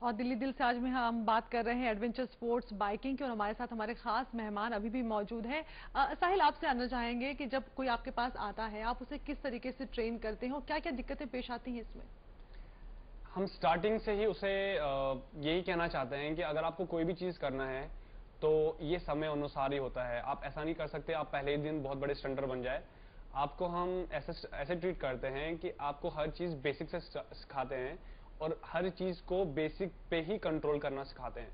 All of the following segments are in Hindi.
और दिल्ली दिल से आज में हम बात कर रहे हैं एडवेंचर स्पोर्ट्स बाइकिंग की और हमारे साथ हमारे खास मेहमान अभी भी मौजूद हैं। साहिल, आपसे जानना चाहेंगे कि जब कोई आपके पास आता है आप उसे किस तरीके से ट्रेन करते हैं और क्या क्या दिक्कतें पेश आती हैं इसमें? हम स्टार्टिंग से ही उसे यही कहना चाहते हैं कि अगर आपको कोई भी चीज़ करना है तो ये समय अनुसार ही होता है। आप ऐसा नहीं कर सकते आप पहले ही दिन बहुत बड़े स्टंटर बन जाए। आपको हम ऐसे ऐसे ट्रीट करते हैं कि आपको हर चीज़ बेसिक से सिखाते हैं और हर चीज़ को बेसिक पे ही कंट्रोल करना सिखाते हैं।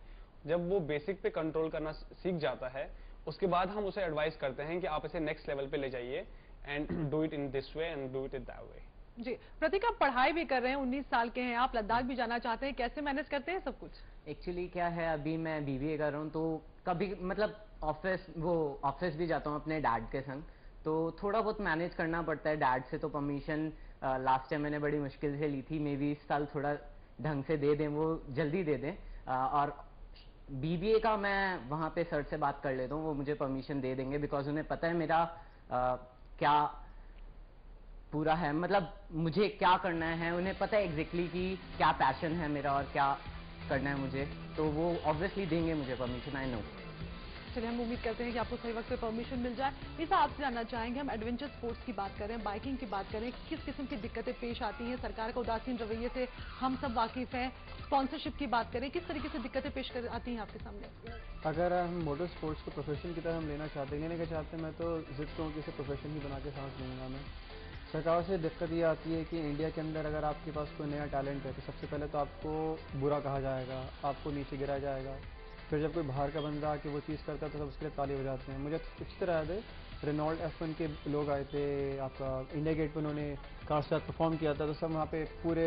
जब वो बेसिक पे कंट्रोल करना सीख जाता है उसके बाद हम उसे एडवाइस करते हैं कि आप इसे नेक्स्ट लेवल पे ले जाइए and do it in this way and do it in that way. जी, प्रतीक, आप पढ़ाई भी कर रहे हैं, 19 साल के हैं आप, लद्दाख भी जाना चाहते हैं, कैसे मैनेज करते हैं सब कुछ? एक्चुअली क्या है, अभी मैं बीबीए कर रहा हूँ तो कभी मतलब ऑफिस भी जाता हूँ अपने डैड के संग। तो थोड़ा बहुत मैनेज करना पड़ता है। डैड से तो परमिशन लास्ट टाइम मैंने बड़ी मुश्किल से ली थी। मे बी इस साल थोड़ा ढंग से दे दें, वो जल्दी दे दें। और बीबीए का मैं वहाँ पे सर से बात कर लेता हूँ, वो मुझे परमिशन दे देंगे बिकॉज उन्हें पता है मेरा क्या पूरा है, मतलब मुझे क्या करना है। उन्हें पता है एग्जैक्टली कि क्या पैशन है मेरा और क्या करना है मुझे, तो वो ऑब्वियसली देंगे मुझे परमिशन, आई नो। चलिए, हम उम्मीद करते हैं कि आपको सही वक्त पे परमिशन मिल जाए। इस आपसे जानना चाहेंगे, हम एडवेंचर स्पोर्ट्स की बात करें, बाइकिंग की बात करें, किस किस्म की दिक्कतें पेश आती हैं? सरकार का उदासीन रवैये से हम सब वाकिफ हैं। स्पॉन्सरशिप की बात करें, किस तरीके से दिक्कतें पेश आती हैं आपके सामने? अगर हम मोटर स्पोर्ट्स को प्रोफेशन की तरह हम लेने के चाहते हैं, मैं तो जिद कहूँ कि इसे प्रोफेशन ही बना के सांस लूँगा मैं। सरकार से दिक्कत ये आती है कि इंडिया के अंदर अगर आपके पास कोई नया टैलेंट है तो सबसे पहले तो आपको बुरा कहा जाएगा, आपको नीचे गिराया जाएगा। फिर जब कोई बाहर का बंदा आके वो चीज़ करता है तो सब उसके लिए ताली बजाते हैं। मुझे अच्छी तरह याद है, रेनॉल्ड F1 के लोग आए थे आपका इंडिया गेट पे, उन्होंने कार के साथ परफॉर्म किया था तो सब वहाँ पे पूरे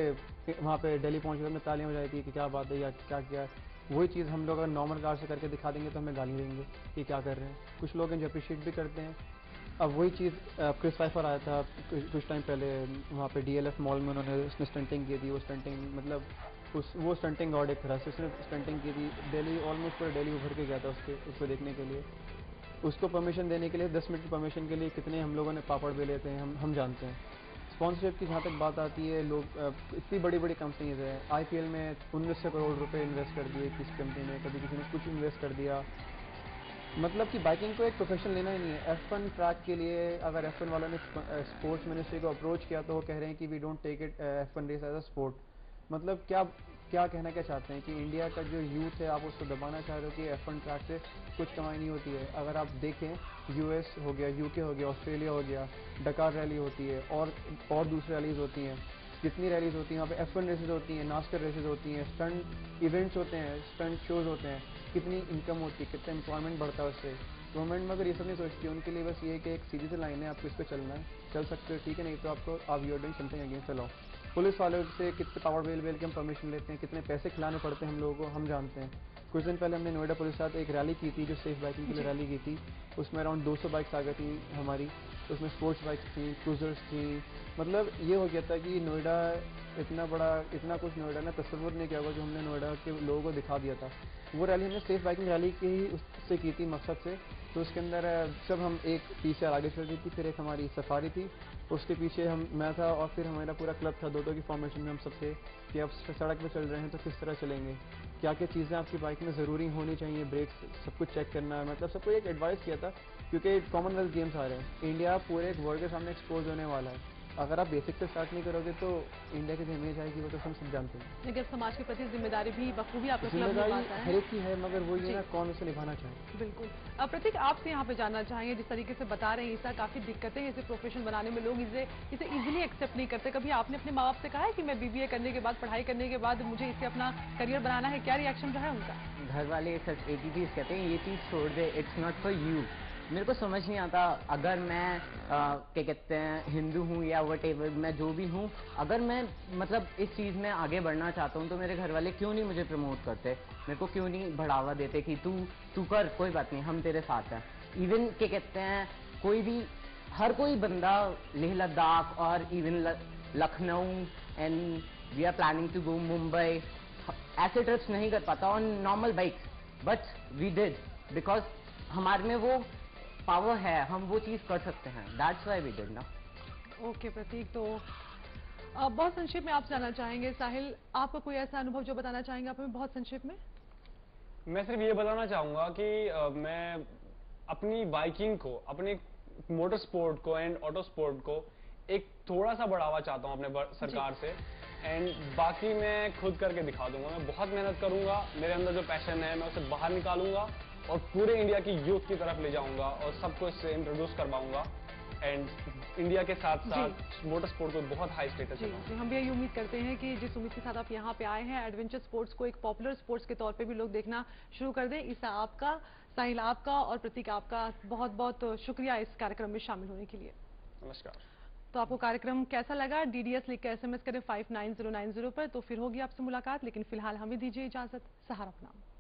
वहाँ पे दिल्ली पहुँच के हमने तालियां बजाई थी कि क्या बात है या क्या किया। वही चीज़ हम लोग अगर नॉर्मल कार से करके दिखा देंगे तो हमें गाली देंगे कि क्या कर रहे हैं। कुछ लोग हैं जो अप्रिशिएट भी करते हैं। अब वही चीज़ क्रिस फाइफर आया था कुछ टाइम पहले वहाँ पे DLF मॉल में, उन्होंने उसने स्टंटिंग की थी। वो स्टंटिंग मतलब वो स्टंटिंग गॉड एक तरह से उसने स्टंटिंग की थी। दिल्ली ऑलमोस्ट पूरा दिल्ली उभर के गया था उसको देखने के लिए। उसको परमिशन देने के लिए 10 मिनट की परमिशन के लिए कितने हम लोगों ने पापड़ भी लेते हैं, हम जानते हैं। स्पॉन्सरशिप की जहाँ तक बात आती है, लोग इतनी बड़ी बड़ी कंपनीज है, IPL में 1900 करोड़ रुपए इन्वेस्ट कर दिए किसी कंपनी ने, कभी किसी ने कुछ इन्वेस्ट कर दिया। मतलब कि बाइकिंग को एक प्रोफेशन लेना ही नहीं है। F1 ट्रैक के लिए अगर F1 वालों ने स्पोर्ट्स मिनिस्ट्री को अप्रोच किया तो वो कह रहे हैं कि we don't take it F1 race as a sport. मतलब क्या क्या कहना क्या चाहते हैं कि इंडिया का जो यूथ है आप उसको दबाना चाह रहे हो कि F1 ट्रैक से कुछ कमाई नहीं होती है। अगर आप देखें, US हो गया, UK हो गया, ऑस्ट्रेलिया हो गया, डकार रैली होती है और दूसरी रैलीज होती हैं। जितनी रैलीज होती हैं वहाँ पे F1 रेसेज होती हैं, नास्कर रेसेज होती हैं, स्टंट इवेंट्स होते हैं, स्टंट शोज होते हैं। कितनी इनकम होती है, कितना एम्प्लॉयमेंट बढ़ता है उससे। गवर्नमेंट में अगर ये सब नहीं सोचती, उनके लिए बस ये है कि एक सीधी सी लाइन है, आपको इस पर चलना है, चल सकते हो ठीक है, नहीं तो आपको आप you are doing something against the law. Police वालों से कितने पावर बेल के हम परमिशन लेते हैं, कितने पैसे खिलाने पड़ते हैं हम लोगों को, हम जानते हैं। कुछ दिन पहले हमने नोएडा पुलिस के साथ एक रैली की थी, जो सेफ बाइकिंग के लिए रैली की थी। उसमें अराउंड 200 बाइक्स आ गई थी हमारी। उसमें स्पोर्ट्स बाइक्स थी, क्रूजर्स थी। मतलब ये हो गया था कि नोएडा इतना बड़ा, इतना कुछ नोएडा ने तस्वुर नहीं किया होगा जो हमने नोएडा के लोगों को दिखा दिया था। वो रैली हमने सेफ बाइकिंग रैली की ही उससे की थी, मकसद से। तो उसके अंदर सब हम एक पीछे आगे चल रही थी, फिर एक हमारी सफारी थी, उसके पीछे मैं था और फिर हमारा पूरा क्लब था, दो की फॉर्मेशन में हम सब थे कि अब सड़क पे चल रहे हैं तो किस तरह चलेंगे, क्या क्या चीज़ें आपकी बाइक में ज़रूरी होनी चाहिए, ब्रेक्स सब कुछ चेक करना है। मतलब सबको एक एडवाइस किया था क्योंकि कॉमनवेल्थ गेम्स आ रहे हैं, इंडिया पूरे एक वर्ल्ड के सामने एक्सपोज होने वाला है। अगर आप बेसिक से स्टार्ट नहीं करोगे तो इंडिया की जो इमेज आएगी वो तो हम सब जानते हैं। लेकिन समाज के प्रति जिम्मेदारी भी बखूबी आपका क्लब जिम्मेदारी निभाता हर है। एक की है, मगर वो ये ना कौन उसे निभाना चाहे। बिल्कुल। प्रतीक, आपसे यहाँ पे जानना चाहेंगे, जिस तरीके से बता रहे हैं ईसा, काफी दिक्कतें हैं इसे प्रोफेशन बनाने में, लोग इसे इसे इजीली एक्सेप्ट नहीं करते। कभी आपने अपने माँ बाप से कहा है कि मैं BBA करने के बाद, पढ़ाई करने के बाद मुझे इसे अपना करियर बनाना है? क्या रिएक्शन रहा है उनका? घर वाले सच एक ही चीज़ कहते हैं, ये चीज़ छोड़ दे, इट्स नॉट फॉर यू। मेरे को समझ नहीं आता, अगर मैं क्या कहते हैं हिंदू हूँ या वट एवर, मैं जो भी हूँ, अगर मैं मतलब इस चीज़ में आगे बढ़ना चाहता हूँ तो मेरे घर वाले क्यों नहीं मुझे प्रमोट करते, मेरे को क्यों नहीं बढ़ावा देते कि तू कर, कोई बात नहीं, हम तेरे साथ हैं। इवन क्या कहते हैं कोई भी, हर कोई बंदा लेह लद्दाख और even Lucknow and we are planning to go Mumbai, ऐसे ट्रिप्स नहीं कर पाता on normal bikes, but we did because हमारे में वो पावर है, हम वो चीज़ कर सकते हैं, दैट्स व्हाई वी डिड ना। ओके प्रतीक, तो बहुत संक्षेप में आप जानना चाहेंगे साहिल, आपका कोई ऐसा अनुभव जो बताना चाहेंगे आप हमें बहुत संक्षेप में? मैं सिर्फ ये बताना चाहूंगा कि मैं अपनी बाइकिंग को, अपने मोटर स्पोर्ट को एंड ऑटो स्पोर्ट को एक थोड़ा सा बढ़ावा चाहता हूं अपने सरकार से। एंड बाकी मैं खुद करके दिखा दूंगा। मैं बहुत मेहनत करूंगा, मेरे अंदर जो पैशन है मैं उसे बाहर निकालूंगा और पूरे इंडिया की यूथ की तरफ ले जाऊंगा और सबको इससे इंट्रोड्यूस करवाऊंगा। एंड इंडिया के साथ साथ मोटर स्पोर्ट को बहुत हाई स्टेटस जी, जी, हम भी यही उम्मीद करते हैं कि जिस उम्मीद के साथ आप यहाँ पे आए हैं, एडवेंचर स्पोर्ट्स को एक पॉपुलर स्पोर्ट्स के तौर पे भी लोग देखना शुरू कर दें। ईसा आपका, साहिल आपका और प्रतीक आपका बहुत बहुत शुक्रिया इस कार्यक्रम में शामिल होने के लिए। नमस्कार। तो आपको कार्यक्रम कैसा लगा? DDS लिख कर SMS करें 59090 पर, तो फिर होगी आपसे मुलाकात। लेकिन फिलहाल हमें दीजिए इजाजत। सहारा नाम।